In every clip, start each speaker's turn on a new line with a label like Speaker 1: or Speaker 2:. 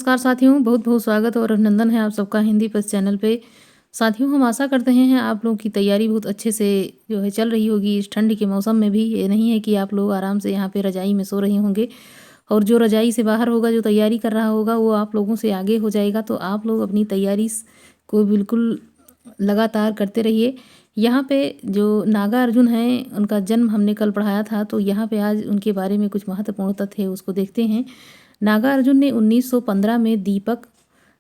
Speaker 1: नमस्कार साथियों, बहुत बहुत स्वागत और अभिनंदन है आप सबका हिंदी प्लस चैनल पे। साथियों, हम आशा करते हैं आप लोगों की तैयारी बहुत अच्छे से जो है चल रही होगी इस ठंड के मौसम में भी। ये नहीं है कि आप लोग आराम से यहाँ पे रजाई में सो रहे होंगे, और जो रजाई से बाहर होगा, जो तैयारी कर रहा होगा, वो आप लोगों से आगे हो जाएगा। तो आप लोग अपनी तैयारी को बिल्कुल लगातार करते रहिए। यहाँ पे जो नागा अर्जुन हैं, उनका जन्म हमने कल पढ़ाया था, तो यहाँ पे आज उनके बारे में कुछ महत्वपूर्ण तथ्य है, उसको देखते हैं। नागा अर्जुन ने 1915 में दीपक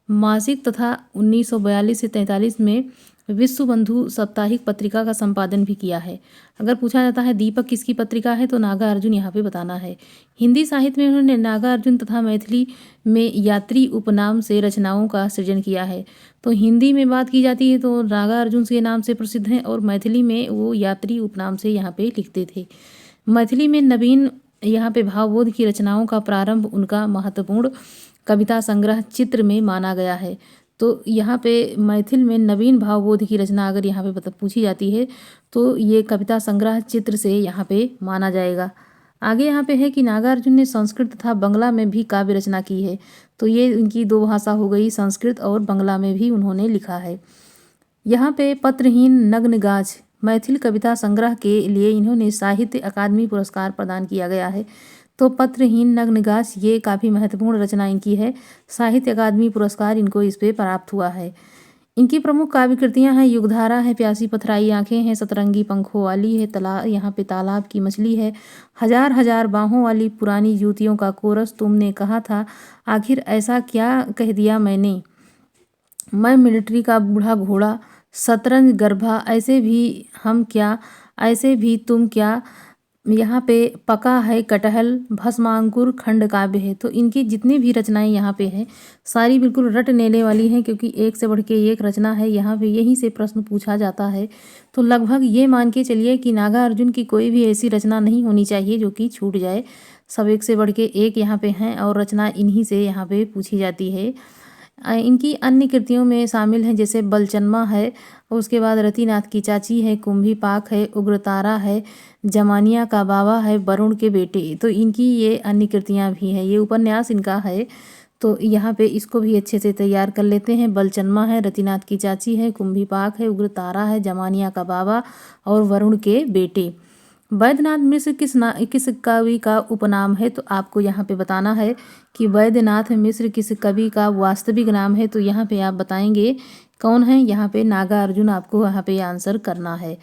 Speaker 1: मासिक तथा 1942 से 43 में विश्व बंधु साप्ताहिक पत्रिका का संपादन भी किया है। अगर पूछा जाता है दीपक किसकी पत्रिका है, तो नागा अर्जुन यहाँ पे बताना है। हिंदी साहित्य में उन्होंने नागा अर्जुन तथा मैथिली में यात्री उपनाम से रचनाओं का सृजन किया है। तो हिंदी में बात की जाती है तो नागा अर्जुन के नाम से प्रसिद्ध हैं, और मैथिली में वो यात्री उपनाम से यहाँ पे लिखते थे। मैथिली में नवीन यहाँ पे भावबोध की रचनाओं का प्रारंभ उनका महत्वपूर्ण कविता संग्रह चित्र में माना गया है। तो यहाँ पे मैथिल में नवीन भावबोध की रचना अगर यहाँ पे पूछी जाती है तो ये कविता संग्रह चित्र से यहाँ पे माना जाएगा। आगे यहाँ पे है कि नागा अर्जुन ने संस्कृत तथा बंगला में भी काव्य रचना की है। तो ये इनकी दो भाषा हो गई, संस्कृत और बंगला में भी उन्होंने लिखा है। यहाँ पे पत्रहीन नग्न गाछ मैथिल कविता संग्रह के लिए इन्होंने साहित्य अकादमी पुरस्कार प्रदान किया गया है। तो पत्रहीन नग्न गाछ ये काफ़ी महत्वपूर्ण रचना इनकी है, साहित्य अकादमी पुरस्कार इनको इस पे प्राप्त हुआ है। इनकी प्रमुख काव्य कृतियाँ हैं युगधारा है, प्यासी पथराई आंखें हैं, सतरंगी पंखों वाली है, यहाँ पे तालाब की मछली है, हजार हजार बाहों वाली पुरानी जूतियों का कोरस, तुमने कहा था, आखिर ऐसा क्या कह दिया मैंने, मैं मिलिट्री का बूढ़ा घोड़ा, शतरंज गर्भा, ऐसे भी हम क्या, ऐसे भी तुम क्या, यहाँ पे पका है कटहल, भस्मांकुर खंड काव्य है। तो इनकी जितनी भी रचनाएं यहाँ पे हैं सारी बिल्कुल रट लेने वाली हैं, क्योंकि एक से बढ़ के एक रचना है। यहाँ पे यहीं से प्रश्न पूछा जाता है। तो लगभग ये मान के चलिए कि नागा अर्जुन की कोई भी ऐसी रचना नहीं होनी चाहिए जो कि छूट जाए। सब एक से बढ़ के एक यहाँ पे हैं, और रचना इन्हीं से यहाँ पे पूछी जाती है। इनकी अन्य कृतियों में शामिल हैं जैसे बलचन्मा है, उसके बाद रतिनाथ की चाची है, कुंभी पाक है, उग्रतारा है, जमानिया का बाबा है, वरुण के बेटे। तो इनकी ये अन्य कृतियाँ भी हैं, ये उपन्यास इनका है। तो यहाँ पे इसको भी अच्छे से तैयार कर लेते हैं। बलचन्मा है, रतिनाथ की चाची है, कुंभी पाक है, उग्रतारा है, जमानिया का बाबा और वरुण के बेटे। वैद्यनाथ मिश्र किस कवि का उपनाम है, तो आपको यहाँ पे बताना है कि वैद्यनाथ मिश्र किस कवि का वास्तविक नाम है। तो यहाँ पे आप बताएंगे कौन है, यहाँ पे नागा अर्जुन आपको यहाँ पे आंसर करना है।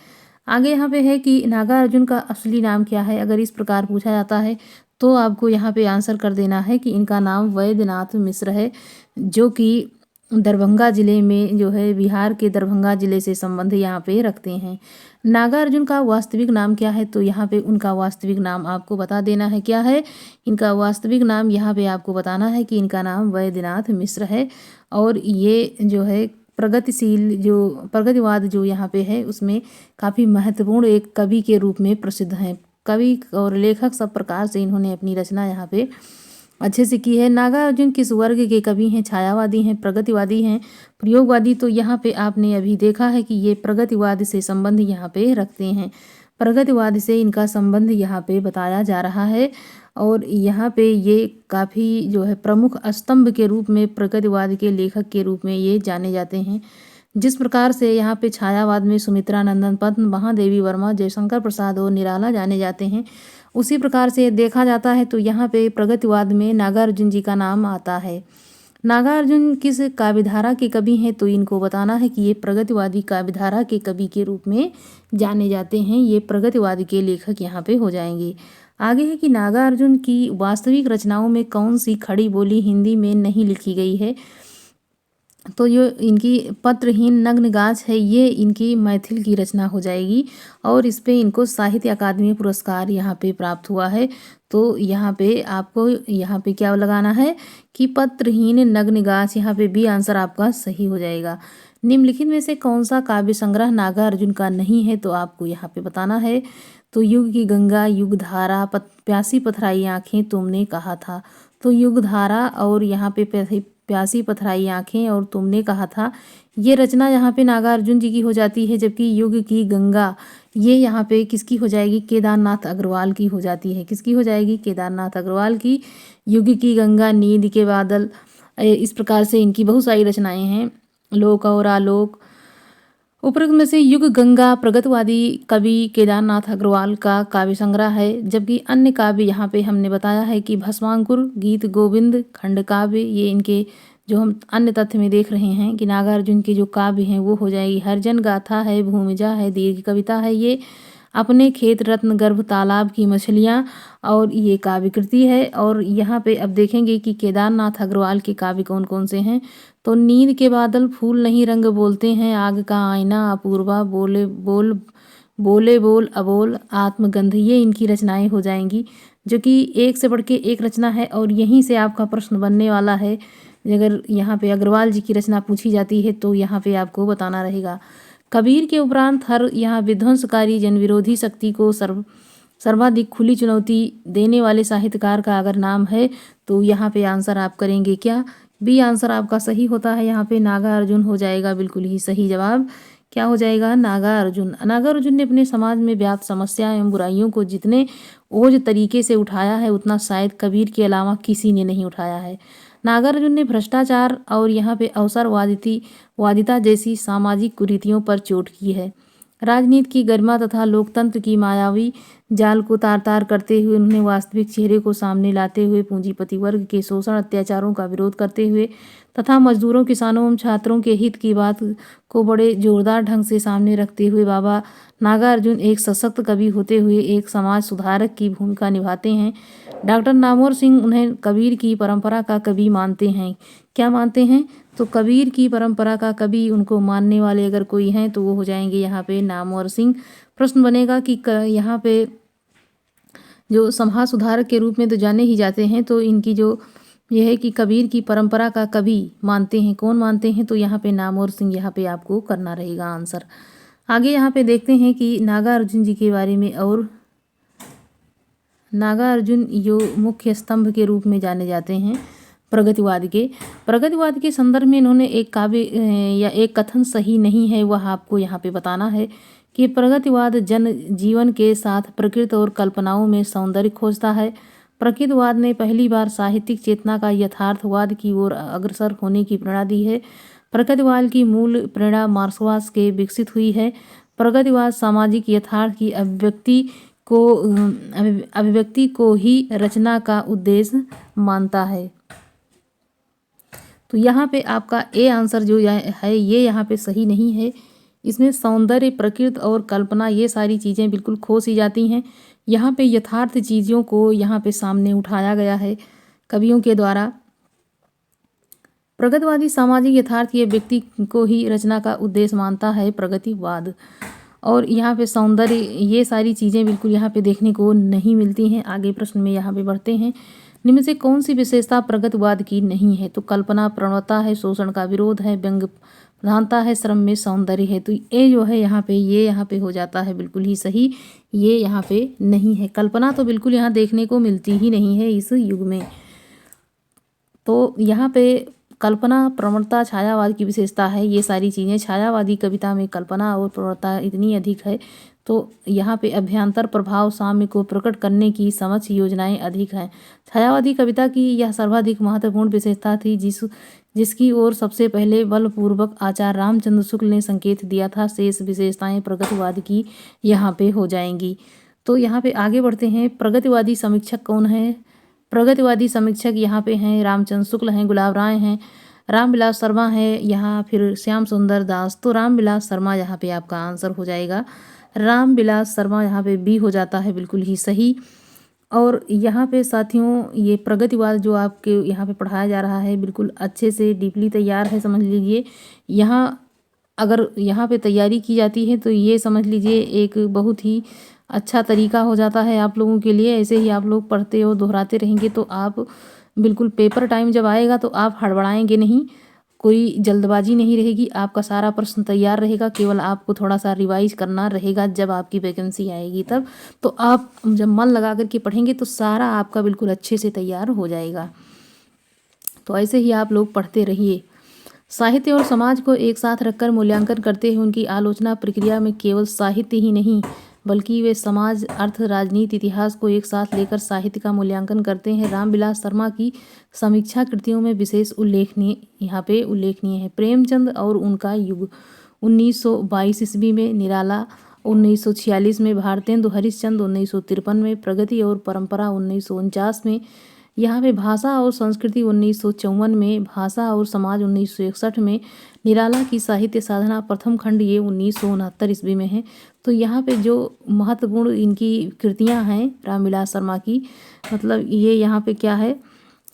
Speaker 1: आगे यहाँ पे है कि नागा अर्जुन का असली नाम क्या है। अगर इस प्रकार पूछा जाता है तो आपको यहाँ पे आंसर कर देना है कि इनका नाम वैद्यनाथ मिश्र है, जो कि दरभंगा जिले में जो है, बिहार के दरभंगा जिले से संबंध यहाँ पे रखते हैं। नागा अर्जुन का वास्तविक नाम क्या है, तो यहाँ पे उनका वास्तविक नाम आपको बता देना है क्या है। इनका वास्तविक नाम यहाँ पे आपको बताना है कि इनका नाम वैद्यनाथ मिश्र है, और ये जो है प्रगतिशील जो प्रगतिवाद जो यहाँ पे है उसमें काफ़ी महत्वपूर्ण एक कवि के रूप में प्रसिद्ध हैं। कवि और लेखक सब प्रकार से इन्होंने अपनी रचना यहाँ पे अच्छे से की है। नागा अर्जुन किस वर्ग के कवि हैं, छायावादी हैं, प्रगतिवादी हैं, प्रयोगवादी। तो यहाँ पे आपने अभी देखा है कि ये प्रगतिवाद से संबंध यहाँ पे रखते हैं, प्रगतिवाद से इनका संबंध यहाँ पे बताया जा रहा है। और यहाँ पे ये काफ़ी जो है प्रमुख स्तंभ के रूप में प्रगतिवाद के लेखक के रूप में ये जाने जाते हैं। जिस प्रकार से यहाँ पे छायावाद में सुमित्रा नंदन पंत, महादेवी वर्मा, जयशंकर प्रसाद और निराला जाने जाते हैं, उसी प्रकार से देखा जाता है तो यहाँ पे प्रगतिवाद में नागा अर्जुन जी का नाम आता है। नागा अर्जुन किस काव्यधारा के कवि हैं, तो इनको बताना है कि ये प्रगतिवादी काव्यधारा के कवि के रूप में जाने जाते हैं। ये प्रगतिवाद के लेखक यहाँ पे हो जाएंगे। आगे है कि नागा अर्जुन की वास्तविक रचनाओं में कौन सी खड़ी बोली हिंदी में नहीं लिखी गई है, तो जो इनकी पत्रहीन नग्न गाछ है ये इनकी मैथिल की रचना हो जाएगी, और इस पे इनको साहित्य अकादमी पुरस्कार यहाँ पे प्राप्त हुआ है। तो यहाँ पे आपको यहाँ पे क्या लगाना है कि पत्रहीन नग्न गाछ, यहाँ पे बी आंसर आपका सही हो जाएगा। निम्नलिखित में से कौन सा काव्य संग्रह नागा अर्जुन का नहीं है, तो आपको यहाँ पे बताना है। तो युग की गंगा, युगधारा, प्यासी पथराई आंखें, तुमने कहा था। तो युगधारा और यहाँ पे प्यासी पथराई आंखें और तुमने कहा था, ये रचना यहाँ पे नागा अर्जुन जी की हो जाती है। जबकि युग की गंगा ये यहाँ पे किसकी हो जाएगी, केदारनाथ अग्रवाल की हो जाती है। किसकी हो जाएगी, केदारनाथ अग्रवाल की। युग की गंगा, नींद के बादल, इस प्रकार से इनकी बहुत सारी रचनाएं हैं। लोक और आलोक, उपरोक्त में से युग गंगा प्रगतिवादी कवि केदारनाथ अग्रवाल का काव्य संग्रह है, जबकि अन्य काव्य यहाँ पे हमने बताया है कि भस्मांकुर, गीत गोविंद, खंड काव्य, ये इनके जो हम अन्य तथ्य में देख रहे हैं कि नागार्जुन के जो काव्य हैं वो हो जाएगी। हरिजन गाथा है, भूमिजा है, दीर्घ कविता है, ये अपने खेत रत्न गर्भ तालाब की मछलियाँ, और ये काव्य कृति है। और यहाँ पे अब देखेंगे कि केदारनाथ अग्रवाल के काव्य कौन कौन से हैं। तो नींद के बादल फूल नहीं रंग बोलते हैं, आग का आईना अपूर्वा, बोले बोल बोले बोल अबोल, आत्मगंध, ये इनकी रचनाएं हो जाएंगी, जो कि एक से बढ़ के एक रचना है। और यहीं से आपका प्रश्न बनने वाला है, अगर यहाँ पे अग्रवाल जी की रचना पूछी जाती है तो यहाँ पे आपको बताना रहेगा। कबीर के उपरांत हर यहाँ विध्वंसकारी जनविरोधी शक्ति को सर्वाधिक खुली चुनौती देने वाले साहित्यकार का अगर नाम है तो यहाँ पे आंसर आप करेंगे क्या? बी आंसर आपका सही होता है, यहाँ पे नागार्जुन हो जाएगा बिल्कुल ही सही जवाब। क्या हो जाएगा? नागार्जुन। नागार्जुन ने अपने समाज में व्याप्त समस्या एवं बुराइयों को जितने ओज तरीके से उठाया है उतना शायद कबीर के अलावा किसी ने नहीं उठाया है। नागार्जुन ने भ्रष्टाचार और यहाँ पे अवसरवादिता जैसी सामाजिक कुरीतियों पर चोट की है। राजनीति की गरिमा तथा लोकतंत्र की मायावी जाल को तार तार करते हुए उन्होंने वास्तविक चेहरे को सामने लाते हुए पूंजीपति वर्ग के शोषण अत्याचारों का विरोध करते हुए तथा मजदूरों, किसानों एवं छात्रों के हित की बात को बड़े जोरदार ढंग से सामने रखते हुए बाबा नागार्जुन एक सशक्त कवि होते हुए एक समाज सुधारक की भूमिका निभाते हैं। डॉक्टर नामवर सिंह उन्हें कबीर की परंपरा का कवि मानते हैं। क्या मानते हैं? तो कबीर की परंपरा का कवि उनको मानने वाले अगर कोई हैं तो वो हो जाएंगे यहाँ पे नामवर सिंह। प्रश्न बनेगा कि यहाँ पे जो समाज सुधारक के रूप में तो जाने ही जाते हैं, तो इनकी जो यह है कि कबीर की परंपरा का कवि मानते हैं, कौन मानते हैं? तो यहाँ पे नामवर सिंह यहाँ पे आपको करना रहेगा आंसर। आगे यहाँ पे देखते हैं कि नागार्जुन जी के बारे में। और नागार्जुन जो मुख्य स्तंभ के रूप में जाने जाते हैं प्रगतिवाद के संदर्भ में इन्होंने एक काव्य या एक कथन सही नहीं है वह आपको यहाँ पे बताना है कि प्रगतिवाद जन जीवन के साथ प्रकृति और कल्पनाओं में सौंदर्य खोजता है। प्रगतिवाद ने पहली बार साहित्यिक चेतना का यथार्थवाद की ओर अग्रसर होने की प्रेरणा दी है। प्रगतिवाद की मूल प्रेरणा मार्क्सवाद के विकसित हुई है। प्रगतिवाद सामाजिक यथार्थ की अभिव्यक्ति को ही रचना का उद्देश्य मानता है। तो यहाँ पे आपका ए आंसर जो है ये यहाँ पे सही नहीं है। इसमें सौंदर्य, प्रकृति और कल्पना ये सारी चीज़ें बिल्कुल खो सी जाती हैं। यहाँ पे यथार्थ चीज़ों को यहाँ पे सामने उठाया गया है कवियों के द्वारा। प्रगतिवादी सामाजिक यथार्थ के व्यक्ति को ही रचना का उद्देश्य मानता है प्रगतिवाद। और यहाँ पे सौंदर्य, ये सारी चीज़ें बिल्कुल यहाँ पे देखने को नहीं मिलती हैं। आगे प्रश्न में यहाँ पे बढ़ते हैं। निम्न से कौन सी विशेषता प्रगतिवाद की नहीं है? तो कल्पना प्रवणता है, शोषण का विरोध है, व्यंग्य प्रधानता है, श्रम में सौंदर्य है। तो ये जो है यहाँ पे ये यहाँ पे हो जाता है बिल्कुल ही सही, ये यहाँ पे नहीं है। कल्पना तो बिल्कुल यहाँ देखने को मिलती ही नहीं है इस युग में। तो यहाँ पे कल्पना, प्रवणता, छायावाद की विशेषता है, ये सारी चीज़ें। छायावादी कविता में कल्पना और प्रवणता इतनी अधिक है। तो यहाँ पे अभ्यंतर प्रभाव साम्य को प्रकट करने की समझ योजनाएं अधिक हैं। छायावादी कविता की यह सर्वाधिक महत्वपूर्ण विशेषता थी जिसकी ओर सबसे पहले बलपूर्वक आचार्य रामचंद्र शुक्ल ने संकेत दिया था। शेष विशेषताएं प्रगतिवाद की यहाँ पे हो जाएंगी। तो यहाँ पे आगे बढ़ते हैं। प्रगतिवादी समीक्षक कौन है? प्रगतिवादी समीक्षक यहाँ पे हैं रामचंद्र शुक्ल हैं, गुलाब राय हैं, रामविलास शर्मा है, यहाँ फिर श्याम सुंदर दास। तो रामविलास शर्मा यहाँ पे आपका आंसर हो जाएगा। रामविलास शर्मा यहाँ पे बी हो जाता है बिल्कुल ही सही। और यहाँ पे साथियों ये प्रगतिवाद जो आपके यहाँ पे पढ़ाया जा रहा है बिल्कुल अच्छे से डीपली तैयार है, समझ लीजिए। यहाँ अगर यहाँ पे तैयारी की जाती है तो ये समझ लीजिए एक बहुत ही अच्छा तरीका हो जाता है आप लोगों के लिए। ऐसे ही आप लोग पढ़ते और दोहराते रहेंगे तो आप बिल्कुल पेपर टाइम जब आएगा तो आप हड़बड़ाएंगे नहीं, कोई जल्दबाजी नहीं रहेगी, आपका सारा प्रश्न तैयार रहेगा। केवल आपको थोड़ा सा रिवाइज करना रहेगा जब आपकी वैकेंसी आएगी तब। तो आप जब मन लगा करके पढ़ेंगे तो सारा आपका बिल्कुल अच्छे से तैयार हो जाएगा। तो ऐसे ही आप लोग पढ़ते रहिए। साहित्य और समाज को एक साथ रखकर मूल्यांकन करते हुए उनकी आलोचना प्रक्रिया में केवल साहित्य ही नहीं बल्कि वे समाज, अर्थ, राजनीति, इतिहास को एक साथ लेकर साहित्य का मूल्यांकन करते हैं। रामविलास शर्मा की समीक्षा कृतियों में विशेष उल्लेखनीय है प्रेमचंद और उनका युग 1922 ईस्वी में, निराला 1946 में, भारतेंदु हरिश्चंद्र 1953 में, प्रगति और परंपरा 1949 में, यहाँ पे भाषा और संस्कृति 1954 में, भाषा और समाज 1961 में, निराला की साहित्य साधना प्रथम खंड ये 1969 ईस्वी में है। तो यहाँ पे जो महत्वपूर्ण इनकी कृतियाँ हैं रामविलास शर्मा की, मतलब ये यहाँ पे क्या है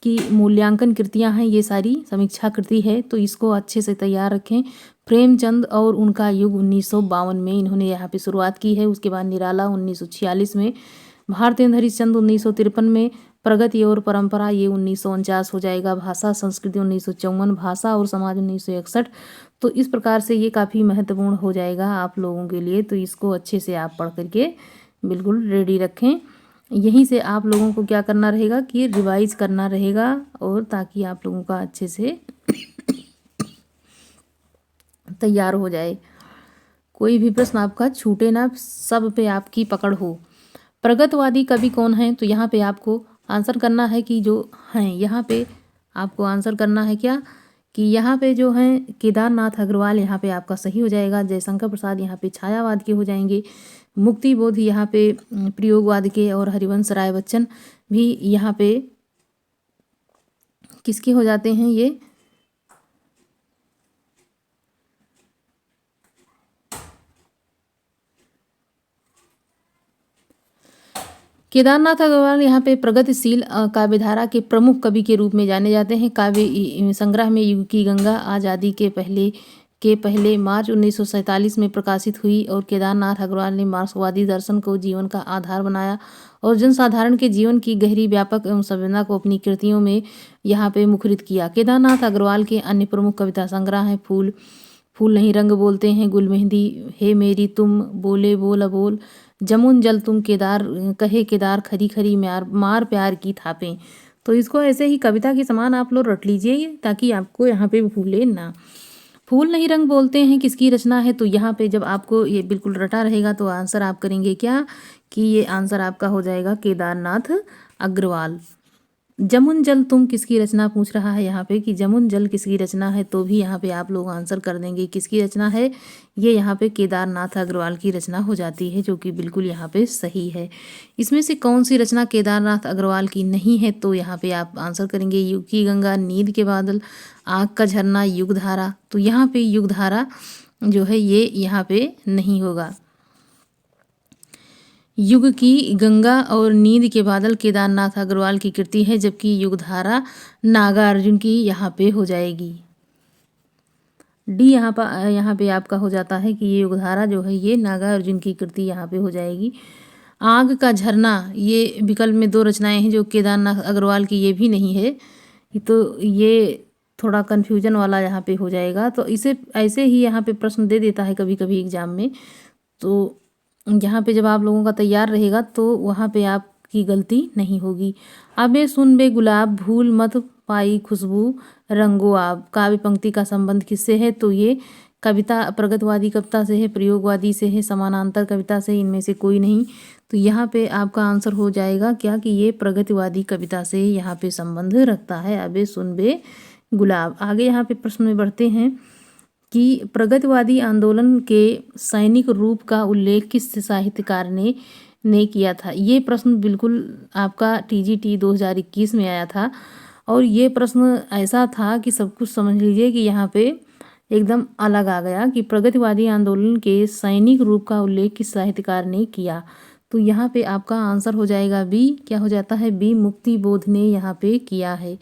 Speaker 1: कि मूल्यांकन कृतियाँ हैं, ये सारी समीक्षा कृति है, तो इसको अच्छे से तैयार रखें। प्रेमचंद और उनका युग 1952 में इन्होंने यहाँ पे शुरुआत की है। उसके बाद निराला 1946 में, भारतेंदु हरिश्चंद्र 1953 में, प्रगति और परंपरा ये 1949 हो जाएगा, भाषा संस्कृति 1954, भाषा और समाज 1961। तो इस प्रकार से ये काफ़ी महत्वपूर्ण हो जाएगा आप लोगों के लिए, तो इसको अच्छे से आप पढ़ करके बिल्कुल रेडी रखें। यहीं से आप लोगों को क्या करना रहेगा कि रिवाइज करना रहेगा, और ताकि आप लोगों का अच्छे से तैयार हो जाए, कोई भी प्रश्न आपका छूटे ना, सब पे आपकी पकड़ हो। प्रगतवादी कवि कौन हैं, तो यहाँ पे आपको आंसर करना है कि जो हैं, यहाँ पे आपको आंसर करना है क्या कि यहाँ पे जो हैं केदारनाथ अग्रवाल यहाँ पे आपका सही हो जाएगा, जयशंकर प्रसाद यहाँ पे छायावाद के हो जाएंगे, मुक्ति बोध यहाँ पे प्रयोगवाद के, और हरिवंश राय बच्चन भी यहाँ पे किसके हो जाते हैं, ये केदारनाथ अग्रवाल यहाँ पे प्रगतिशील काव्यधारा के प्रमुख कवि के रूप में जाने जाते हैं। काव्य संग्रह में युग की गंगा आज़ादी के पहले मार्च 1947 में प्रकाशित हुई, और केदारनाथ अग्रवाल ने मार्क्सवादी दर्शन को जीवन का आधार बनाया और जनसाधारण के जीवन की गहरी, व्यापक एवं संवेदना को अपनी कृतियों में यहाँ पे मुखरित किया। केदारनाथ अग्रवाल के अन्य प्रमुख कविता संग्रह हैं फूल नहीं रंग बोलते हैं, गुल मेहंदी, हे मेरी तुम, बोले बोल अबोल, जमुन जल तुम, केदार कहे केदार, खरी खरी मार प्यार की थापें। तो इसको ऐसे ही कविता के समान आप लोग रट लीजिए, ताकि आपको यहाँ पे भूले ना। फूल नहीं रंग बोलते हैं किसकी रचना है, तो यहाँ पे जब आपको ये बिल्कुल रटा रहेगा तो आंसर आप करेंगे क्या कि ये आंसर आपका हो जाएगा केदारनाथ अग्रवाल। जमुन जल तुम किसकी रचना पूछ रहा है यहाँ पे कि जमुन जल किसकी रचना है, तो भी यहाँ पे आप लोग आंसर कर देंगे किसकी रचना है, ये यहाँ पे केदारनाथ अग्रवाल की रचना हो जाती है, जो कि बिल्कुल यहाँ पे सही है। इसमें से कौन सी रचना केदारनाथ अग्रवाल की नहीं है, तो यहाँ पे आप आंसर करेंगे युग की गंगा, नींद के बादल, आँख का झरना, युगधारा। तो यहाँ पे युगधारा जो है ये यहाँ पे नहीं होगा। युग की गंगा और नींद के बादल केदारनाथ अग्रवाल की कृति है, जबकि युगधारा नागार्जुन की यहाँ पे हो जाएगी। डी यहाँ पे आपका हो जाता है कि ये युगधारा जो है ये नागार्जुन की कृति यहाँ पे हो जाएगी। आग का झरना, ये विकल्प में 2 रचनाएं हैं जो केदारनाथ अग्रवाल की ये भी नहीं है, तो ये थोड़ा कन्फ्यूजन वाला यहाँ पे हो जाएगा। तो इसे ऐसे ही यहाँ पे प्रश्न दे देता है कभी कभी एग्जाम में, तो यहाँ पे जब आप लोगों का तैयार रहेगा तो वहाँ पे आपकी गलती नहीं होगी। अबे सुन बे गुलाब, भूल मत पाई खुशबू, रंगो आब, काव्य पंक्ति का संबंध किससे है, तो ये कविता प्रगतवादी कविता से है, प्रयोगवादी से है, समानांतर कविता से, इनमें से कोई नहीं। तो यहाँ पे आपका आंसर हो जाएगा क्या कि ये प्रगतिवादी कविता से यहाँ पे संबंध रखता है। अबे सुन बे गुलाब। आगे यहाँ पे प्रश्न में बढ़ते हैं कि प्रगतिवादी आंदोलन के सैनिक रूप का उल्लेख किस साहित्यकार ने किया था। ये प्रश्न बिल्कुल आपका TGT 2021 में आया था, और ये प्रश्न ऐसा था कि सब कुछ समझ लीजिए कि यहाँ पे एकदम अलग आ गया कि प्रगतिवादी आंदोलन के सैनिक रूप का उल्लेख किस साहित्यकार ने किया। तो यहाँ पे आपका आंसर हो जाएगा बी, क्या हो जाता है बी, मुक्ति बोध ने यहाँ पे किया है।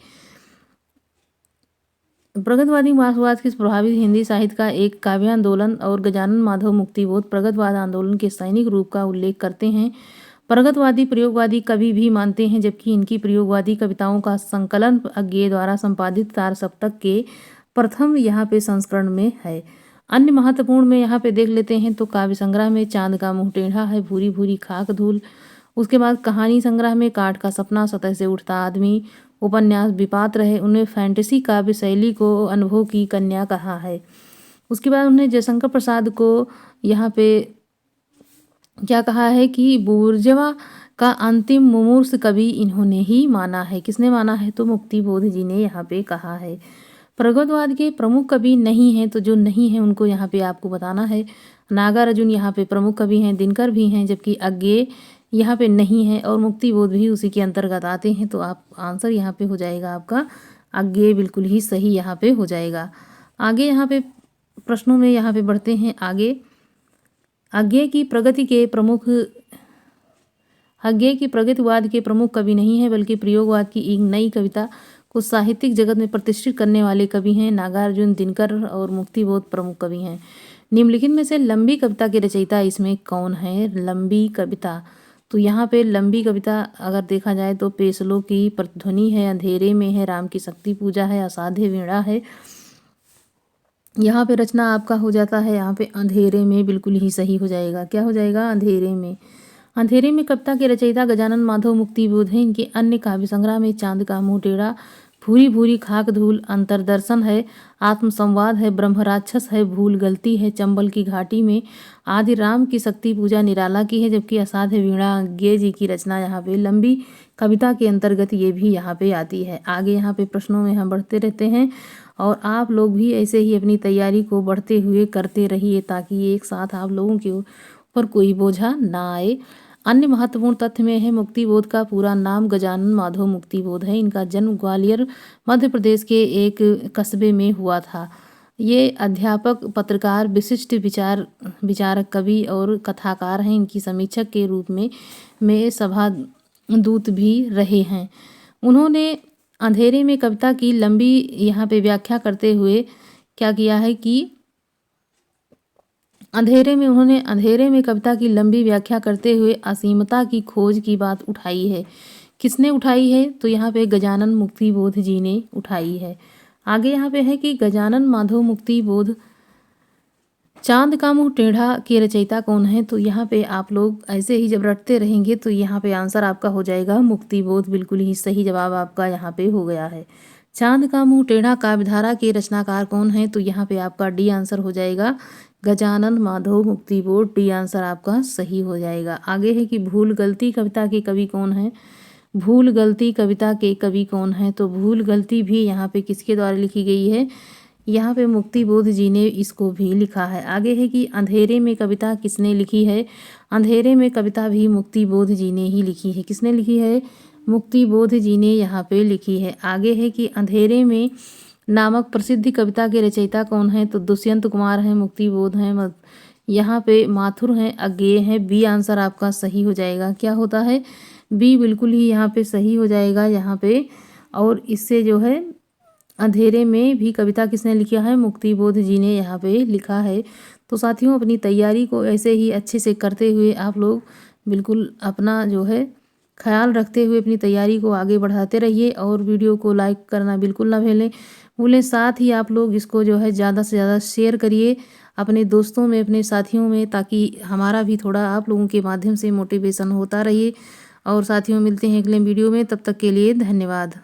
Speaker 1: प्रगतवादी मार्क्सवाद के प्रभावित हिंदी साहित्य का एक काव्य आंदोलन और गजानन माधव मुक्तिबोध प्रगतवाद आंदोलन के सैनिक रूप का उल्लेख करते हैं। प्रगतवादी प्रयोगवादी कवि भी मानते हैं, जबकि इनकी प्रयोगवादी कविताओं का संकलन अज्ञेय द्वारा संपादित तार सप्तक के प्रथम यहाँ पे संस्करण में है। अन्य महत्वपूर्ण में यहाँ पे देख लेते हैं तो काव्य संग्रह में चांद का मुँह टेढ़ा है, भूरी भूरी खाक धूल। उसके बाद कहानी संग्रह में काठ का सपना, सतह से उठता आदमी, उपन्यास विपात्र है, उन्हें फैंटेसी काव्य शैली को अनुभव की कन्या कहा है। उसके बाद उन्हें जयशंकर प्रसाद को यहाँ पे क्या कहा है कि बुर्जवा का अंतिम मुमूर्ष कवि इन्होंने ही माना है। किसने माना है? तो मुक्तिबोध जी ने यहाँ पे कहा है। प्रगतवाद के प्रमुख कवि नहीं हैं, तो जो नहीं है उनको यहाँ पे आपको बताना है। नागार्जुन यहाँ पे प्रमुख कवि हैं, दिनकर भी हैं, जबकि अज्ञेय यहाँ पे नहीं है और मुक्तिबोध भी उसी के अंतर्गत आते हैं। तो आप आंसर यहाँ पे हो जाएगा आपका अज्ञेय, बिल्कुल ही सही यहाँ पे हो जाएगा। आगे यहाँ पे प्रश्नों में यहाँ पे बढ़ते हैं आगे। अज्ञेय की प्रगतिवाद के प्रमुख कवि नहीं है, बल्कि प्रयोगवाद की एक नई कविता को साहित्यिक जगत में प्रतिष्ठित करने वाले कवि हैं। नागार्जुन, दिनकर और मुक्तिबोध प्रमुख कवि हैं। निम्नलिखित में से लंबी कविता के रचयिता इसमें कौन है? लंबी कविता, तो यहाँ पे लंबी कविता अगर देखा जाए तो पेशलों की प्रतिध्वनि है, अंधेरे में है, राम की शक्ति पूजा है, असाध्य वीणा है। यहाँ पे रचना आपका हो जाता है यहाँ पे अंधेरे में, बिल्कुल ही सही हो जाएगा। क्या हो जाएगा? अंधेरे में। अंधेरे में कविता के रचयिता गजानन माधव मुक्तिबोध हैं। इनके अन्य काव्य संग्रह में चांद का मुंह टेढ़ा, भूरी भूरी खाक धूल, अंतरदर्शन है, आत्मसंवाद है, ब्रह्मराक्षस है, भूल गलती है, चंबल की घाटी में, आदि राम की शक्ति पूजा निराला की है, जबकि असाध्य वीणा अज्ञेय जी की रचना यहाँ पे लंबी कविता के अंतर्गत ये भी यहाँ पे आती है। आगे यहाँ पे प्रश्नों में हम बढ़ते रहते हैं और आप लोग भी ऐसे ही अपनी तैयारी को बढ़ते हुए करते रहिए, ताकि एक साथ आप लोगों के ऊपर कोई बोझा ना आए। अन्य महत्वपूर्ण तथ्य में है मुक्तिबोध का पूरा नाम गजानन माधव मुक्तिबोध है। इनका जन्म ग्वालियर मध्य प्रदेश के एक कस्बे में हुआ था। ये अध्यापक, पत्रकार, विशिष्ट विचारक, कवि और कथाकार हैं। इनकी समीक्षक के रूप में सभा दूत भी रहे हैं। उन्होंने अंधेरे में कविता की लंबी यहाँ पे व्याख्या करते हुए क्या किया है कि अंधेरे में कविता की लंबी व्याख्या करते हुए असीमता की खोज की बात उठाई है। किसने उठाई है? तो यहाँ पे गजानन मुक्तिबोध जी ने उठाई है। आगे यहाँ पे है कि गजानन माधव मुक्तिबोध चांद का मुंह टेढ़ा के रचयिता कौन है? तो यहाँ पे आप लोग ऐसे ही जब रटते रहेंगे तो यहाँ पे आंसर आपका हो जाएगा मुक्तिबोध, बिल्कुल ही सही जवाब आपका यहाँ पे हो गया है। चांद का मुंह टेढ़ा काव्यधारा के रचनाकार कौन है? तो यहाँ पे आपका डी आंसर हो जाएगा गजानन माधव मुक्तिबोध, डी आंसर आपका सही हो जाएगा। आगे है कि भूल गलती कविता के कवि कौन है? भूल गलती कविता के कवि कौन है? तो भूल गलती भी यहाँ पे किसके द्वारा लिखी गई है? यहाँ पे मुक्तिबोध जी ने इसको भी लिखा है। आगे है कि अंधेरे में कविता किसने लिखी है? अंधेरे में कविता भी मुक्तिबोध जी ने ही लिखी है। किसने लिखी है? मुक्तिबोध जी ने यहाँ पे लिखी है। आगे है कि अंधेरे में नामक प्रसिद्ध कविता के रचयिता कौन है? तो दुष्यंत कुमार हैं, मुक्तिबोध हैं, यहाँ पे माथुर हैं, अज्ञेय हैं। बी आंसर आपका सही हो जाएगा। क्या होता है? बी बिल्कुल ही यहाँ पे सही हो जाएगा यहाँ पे। और इससे जो है अंधेरे में भी कविता किसने लिखा है? मुक्तिबोध जी ने यहाँ पे लिखा है। तो साथियों, अपनी तैयारी को ऐसे ही अच्छे से करते हुए आप लोग बिल्कुल अपना जो है ख्याल रखते हुए अपनी तैयारी को आगे बढ़ाते रहिए और वीडियो को लाइक करना बिल्कुल ना भूलें। साथ ही आप लोग इसको जो है ज़्यादा से ज़्यादा शेयर करिए अपने दोस्तों में, अपने साथियों में, ताकि हमारा भी थोड़ा आप लोगों के माध्यम से मोटिवेशन होता रहिए। और साथियों, मिलते हैं अगले वीडियो में, तब तक के लिए धन्यवाद।